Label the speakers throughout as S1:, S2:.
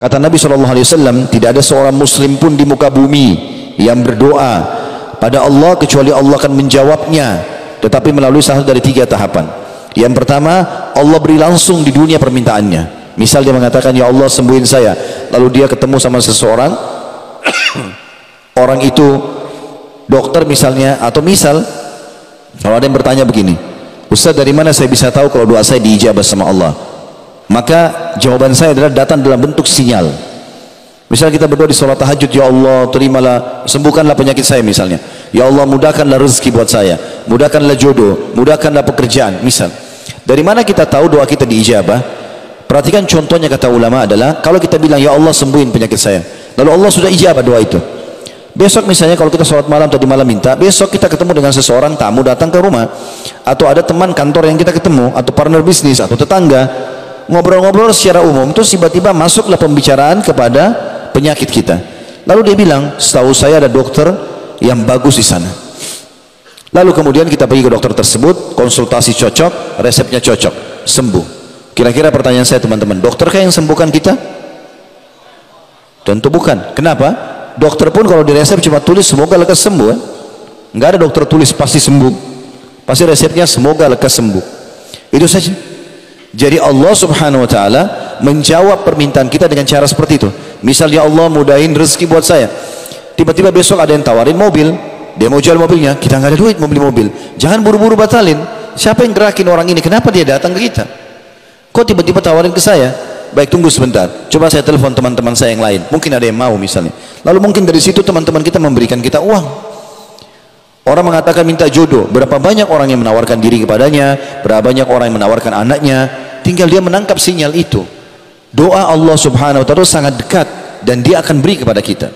S1: Kata Nabi SAW, tidak ada seorang muslim pun di muka bumi yang berdoa pada Allah kecuali Allah akan menjawabnya, tetapi melalui salah satu dari 3 tahapan. Yang pertama, Allah beri langsung di dunia permintaannya. Misal dia mengatakan, ya Allah sembuhin saya, lalu dia ketemu sama seseorang orang itu dokter misalnya, atau misal kalau ada yang bertanya begini, Ustaz, dari mana saya bisa tahu kalau doa saya diijabah sama Allah? Maka jawaban saya adalah datang dalam bentuk sinyal. Misal kita berdoa di sholat tahajud, ya Allah terimalah, sembuhkanlah penyakit saya misalnya, ya Allah mudahkanlah rezeki buat saya, mudahkanlah jodoh, mudahkanlah pekerjaan. Misal, dari mana kita tahu doa kita diijabah? Perhatikan contohnya, kata ulama adalah kalau kita bilang ya Allah sembuhin penyakit saya, lalu Allah sudah ijabah doa itu. Besok misalnya kalau kita sholat malam tadi malam minta, besok kita ketemu dengan seseorang tamu datang ke rumah, atau ada teman kantor yang kita ketemu, atau partner bisnis, atau tetangga, ngobrol-ngobrol secara umum, terus tiba-tiba masuklah pembicaraan kepada penyakit kita. Lalu dia bilang, setahu saya ada dokter yang bagus di sana. Lalu kemudian kita pergi ke dokter tersebut, konsultasi cocok, resepnya cocok, sembuh. Kira-kira pertanyaan saya teman-teman, dokterkah yang sembuhkan kita? Tentu bukan. Kenapa? Dokter pun kalau di resep cuma tulis semoga lekas sembuh, nggak ada dokter tulis pasti sembuh. Pasti resepnya semoga lekas sembuh. Itu saja. Jadi Allah subhanahu wa ta'ala menjawab permintaan kita dengan cara seperti itu. Misalnya Allah mudahin rezeki buat saya, tiba-tiba besok ada yang tawarin mobil, dia mau jual mobilnya, kita nggak ada duit mau beli mobil, jangan buru-buru batalin. Siapa yang gerakin orang ini? Kenapa dia datang ke kita? Kok tiba-tiba tawarin ke saya? Baik, tunggu sebentar, coba saya telepon teman-teman saya yang lain, mungkin ada yang mau misalnya. Lalu mungkin dari situ teman-teman kita memberikan kita uang. Orang mengatakan minta jodoh, berapa banyak orang yang menawarkan diri kepadanya, berapa banyak orang yang menawarkan anaknya, tinggal dia menangkap sinyal itu. Doa Allah subhanahu wa ta'ala sangat dekat dan dia akan beri kepada kita.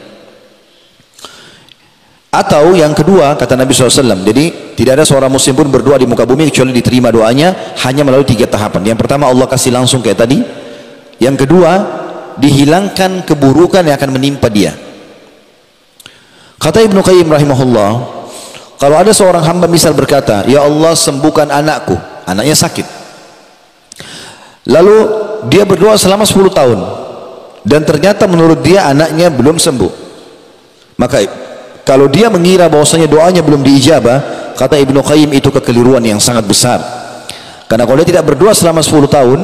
S1: Atau yang kedua, kata Nabi SAW, jadi tidak ada seorang muslim pun berdoa di muka bumi kecuali diterima doanya hanya melalui 3 tahapan. Yang pertama, Allah kasih langsung kayak tadi. Yang kedua, dihilangkan keburukan yang akan menimpa dia. Kata Ibnu Qayyim rahimahullah, kalau ada seorang hamba misal berkata, ya Allah sembuhkan anakku, anaknya sakit, lalu dia berdoa selama 10 tahun dan ternyata menurut dia anaknya belum sembuh, maka kalau dia mengira bahwasanya doanya belum diijabah, kata Ibnu Qayyim itu kekeliruan yang sangat besar. Karena kalau dia tidak berdoa selama 10 tahun,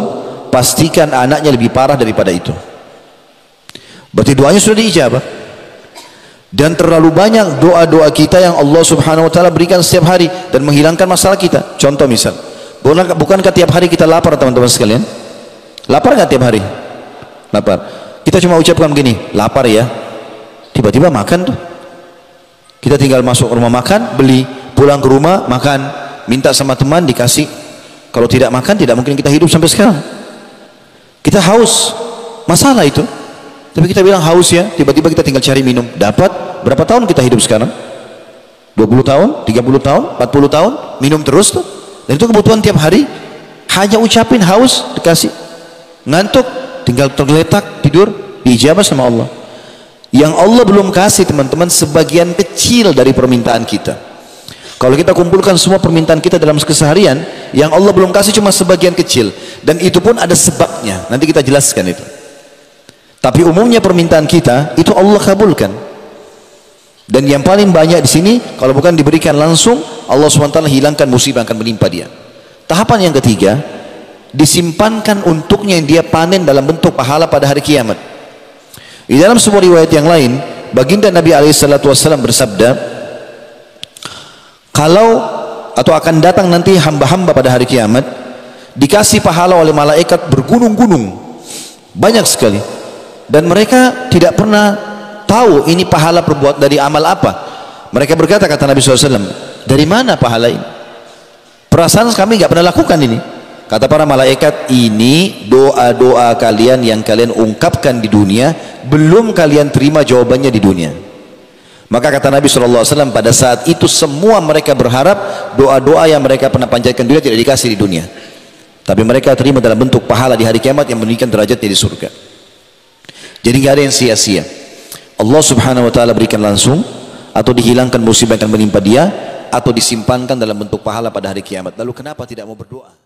S1: pastikan anaknya lebih parah daripada itu. Berarti doanya sudah diijabah. Dan terlalu banyak doa-doa kita yang Allah subhanahu wa ta'ala berikan setiap hari dan menghilangkan masalah kita. Contoh misal, bukankah tiap hari kita lapar teman-teman sekalian? Lapar nggak tiap hari? Lapar. Kita cuma ucapkan begini, lapar ya, tiba-tiba makan tuh. Kita tinggal masuk ke rumah makan, beli, pulang ke rumah makan, minta sama teman dikasih. Kalau tidak makan tidak mungkin kita hidup sampai sekarang. Kita haus, masalah itu. Tapi kita bilang haus ya, tiba-tiba kita tinggal cari minum, dapat. Berapa tahun kita hidup sekarang? 20 tahun, 30 tahun, 40 tahun, minum terus tuh. Dan itu kebutuhan tiap hari. Hanya ucapin haus, dikasih. Ngantuk, tinggal tergeletak, tidur, diijabah sama Allah. Yang Allah belum kasih teman-teman sebagian kecil dari permintaan kita. Kalau kita kumpulkan semua permintaan kita dalam keseharian, yang Allah belum kasih cuma sebagian kecil. Dan itu pun ada sebabnya, nanti kita jelaskan itu. Tapi umumnya permintaan kita itu Allah kabulkan. Dan yang paling banyak di sini, kalau bukan diberikan langsung, Allah SWT hilangkan musibah yang akan menimpa dia. Tahapan yang ketiga, disimpankan untuknya yang dia panen dalam bentuk pahala pada hari kiamat. Di dalam sebuah riwayat yang lain, baginda Nabi SAW bersabda, kalau atau akan datang nanti hamba-hamba pada hari kiamat, dikasih pahala oleh malaikat bergunung-gunung, banyak sekali. Dan mereka tidak pernah tahu ini pahala perbuat dari amal apa. Mereka berkata, kata Nabi SAW, dari mana pahala ini? Perasaan kami nggak pernah lakukan ini. Kata para malaikat, ini doa-doa kalian yang kalian ungkapkan di dunia, belum kalian terima jawabannya di dunia. Maka kata Nabi SAW, pada saat itu semua mereka berharap doa-doa yang mereka pernah panjatkan di dunia tidak dikasih di dunia, tapi mereka terima dalam bentuk pahala di hari kiamat yang meninggikan derajatnya di surga. Jadi nggak ada yang sia-sia. Allah subhanahu wa ta'ala berikan langsung, atau dihilangkan musibah yang akan menimpa dia, atau disimpankan dalam bentuk pahala pada hari kiamat. Lalu kenapa tidak mau berdoa?